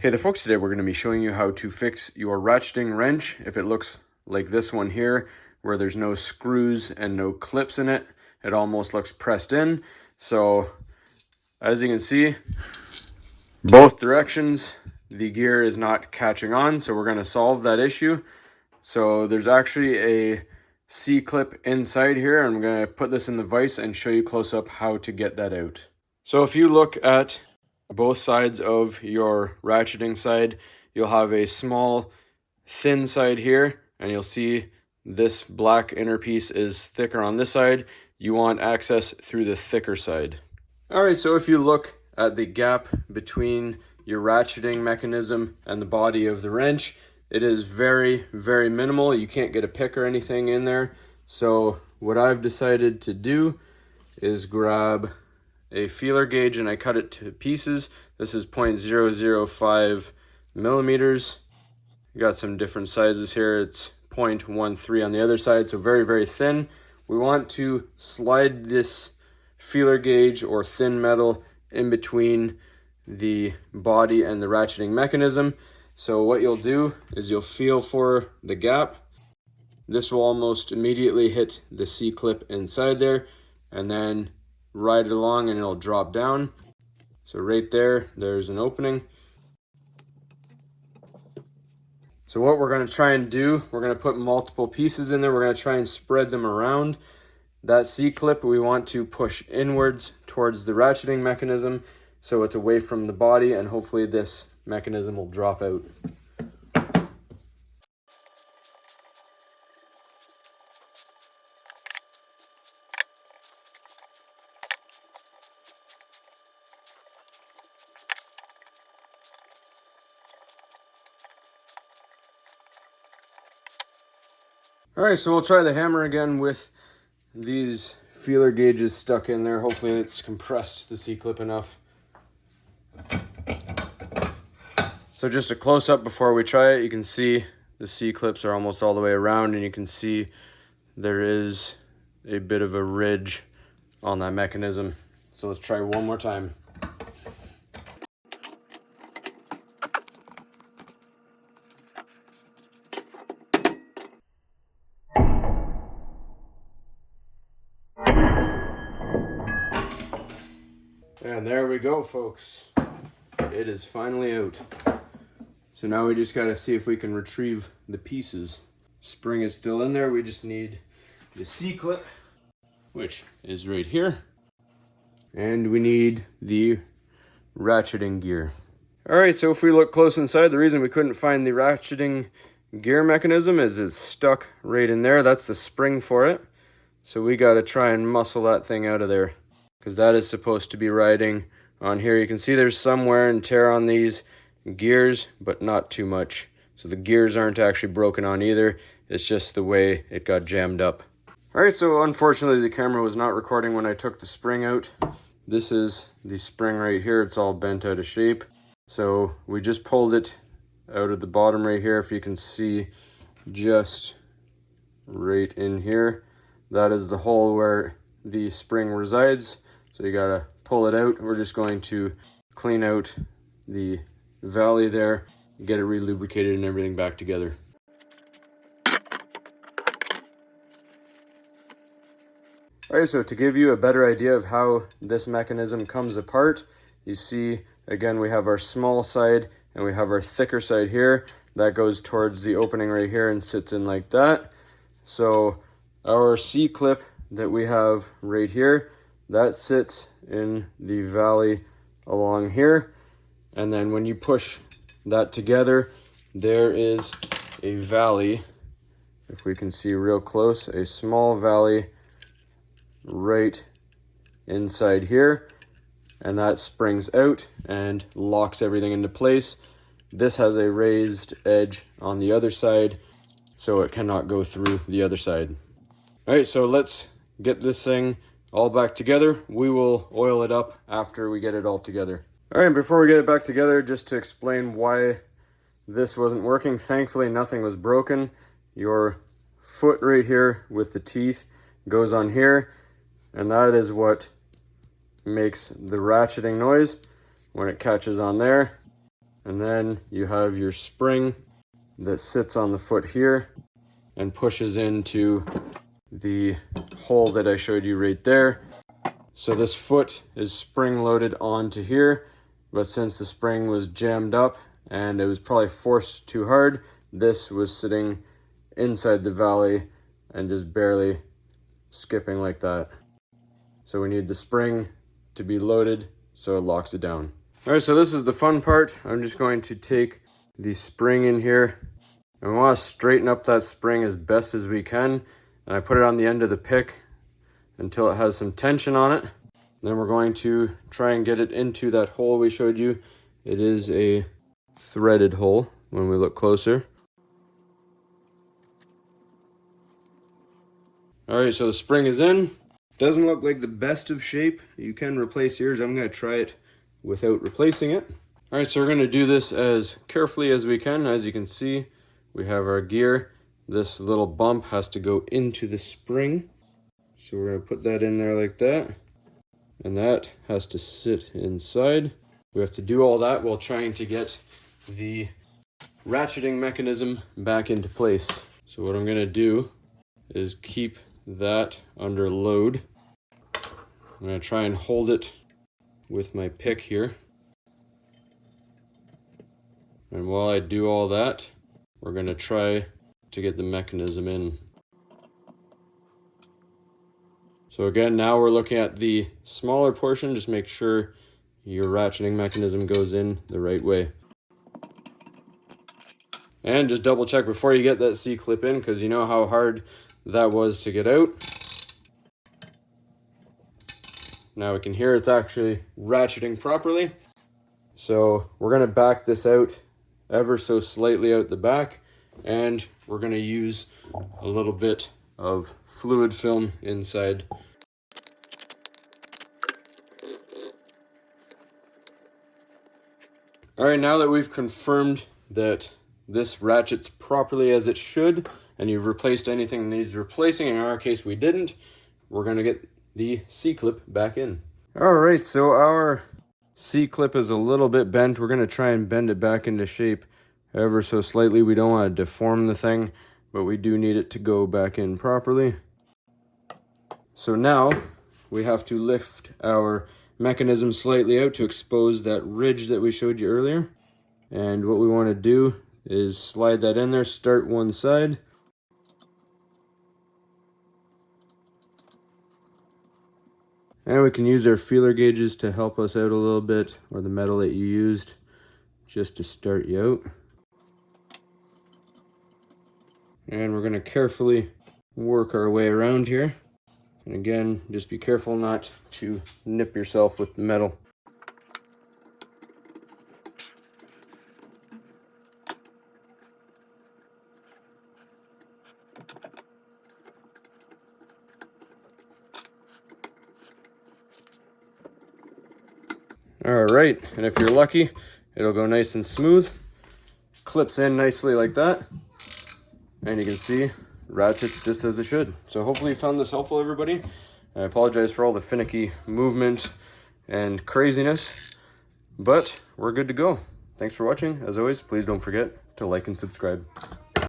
Hey there folks, today we're going to be showing you how to fix your ratcheting wrench if it looks like this one here, where there's no screws and no clips in it. It almost looks pressed in. So as you can see, both directions, the gear is not catching on. So we're going to solve that issue. So there's actually a C-clip inside here. I'm going to put this in the vise and show you close up how to get that out. So if you look at both sides of your ratcheting side, you'll have a small thin side here, and you'll see this black inner piece is thicker on this side. You want access through the thicker side. All right, so if you look at the gap between your ratcheting mechanism and the body of the wrench, it is very, very minimal. You can't get a pick or anything in there. So what I've decided to do is grab a feeler gauge and I cut it to pieces. This is 0.005 millimeters. You got some different sizes here. It's 0.13 on the other side, so very, very thin. We want to slide this feeler gauge or thin metal in between the body and the ratcheting mechanism. So what you'll do is you'll feel for the gap. This will almost immediately hit the C-clip inside there, and then ride it along and it'll drop down. So right there, there's an opening. So what we're going to try and do, we're going to put multiple pieces in there. We're going to try and spread them around. That C-clip we want to push inwards towards the ratcheting mechanism so it's away from the body, and hopefully this mechanism will drop out. All right, so we'll try the hammer again with these feeler gauges stuck in there. Hopefully it's compressed the C-clip enough. So just a close-up before we try it, you can see the C-clips are almost all the way around, and you can see there is a bit of a ridge on that mechanism. So let's try one more time. And there we go, folks. It is finally out. So now we just gotta see if we can retrieve the pieces. Spring is still in there. We just need the C-clip, which is right here. And we need the ratcheting gear. All right, so if we look close inside, the reason we couldn't find the ratcheting gear mechanism is it's stuck right in there. That's the spring for it. So we gotta try and muscle that thing out of there, because that is supposed to be riding on here. You can see there's some wear and tear on these gears, but not too much. So the gears aren't actually broken on either. It's just the way it got jammed up. All right, so unfortunately the camera was not recording when I took the spring out. This is the spring right here. It's all bent out of shape. So we just pulled it out of the bottom right here. If you can see just right in here, that is the hole where the spring resides. So you gotta pull it out. We're just going to clean out the valley there, get it re-lubricated and everything back together. All right, so to give you a better idea of how this mechanism comes apart, you see, again, we have our small side and we have our thicker side here. That goes towards the opening right here and sits in like that. So our C-clip that we have right here, that sits in the valley along here. And then when you push that together, there is a valley. If we can see real close, a small valley right inside here. And that springs out and locks everything into place. This has a raised edge on the other side, so it cannot go through the other side. All right, so let's get this thing all back together. We will oil it up after we get it all together. All right, before we get it back together, just to explain why this wasn't working, thankfully nothing was broken. Your foot right here with the teeth goes on here, and that is what makes the ratcheting noise when it catches on there. And then you have your spring that sits on the foot here and pushes into the hole that I showed you right there. So this foot is spring loaded onto here, but since the spring was jammed up and it was probably forced too hard, this was sitting inside the valley and just barely skipping like that. So we need the spring to be loaded so it locks it down. All right, so this is the fun part. I'm just going to take the spring in here, and we want to straighten up that spring as best as we can. And I put it on the end of the pick until it has some tension on it. Then we're going to try and get it into that hole we showed you. It is a threaded hole when we look closer. All right, so the spring is in. Doesn't look like the best of shape. You can replace yours. I'm going to try it without replacing it. All right, so we're going to do this as carefully as we can. As you can see, we have our gear. This little bump has to go into the spring. So we're going to put that in there like that. And that has to sit inside. We have to do all that while trying to get the ratcheting mechanism back into place. So what I'm going to do is keep that under load. I'm going to try and hold it with my pick here. And while I do all that, we're going to try to get the mechanism in. So again, now we're looking at the smaller portion. Just make sure your ratcheting mechanism goes in the right way. And just double check before you get that C-clip in, because you know how hard that was to get out. Now we can hear it's actually ratcheting properly. So we're going to back this out ever so slightly out the back, and we're going to use a little bit of fluid film inside. All right, now that we've confirmed that this ratchets properly as it should, and you've replaced anything that needs replacing, in our case we didn't, we're going to get the C-clip back in. All right, so our C-clip is a little bit bent. We're going to try and bend it back into shape ever so slightly. We don't want to deform the thing, but we do need it to go back in properly. So now we have to lift our mechanism slightly out to expose that ridge that we showed you earlier. And what we want to do is slide that in there, start one side. And we can use our feeler gauges to help us out a little bit, or the metal that you used, just to start you out. And we're going to carefully work our way around here. And again, just be careful not to nip yourself with the metal. All right, and if you're lucky, it'll go nice and smooth. Clips in nicely like that. And you can see, ratchets just as it should. So hopefully you found this helpful, everybody. I apologize for all the finicky movement and craziness, but we're good to go. Thanks for watching. As always, please don't forget to like and subscribe.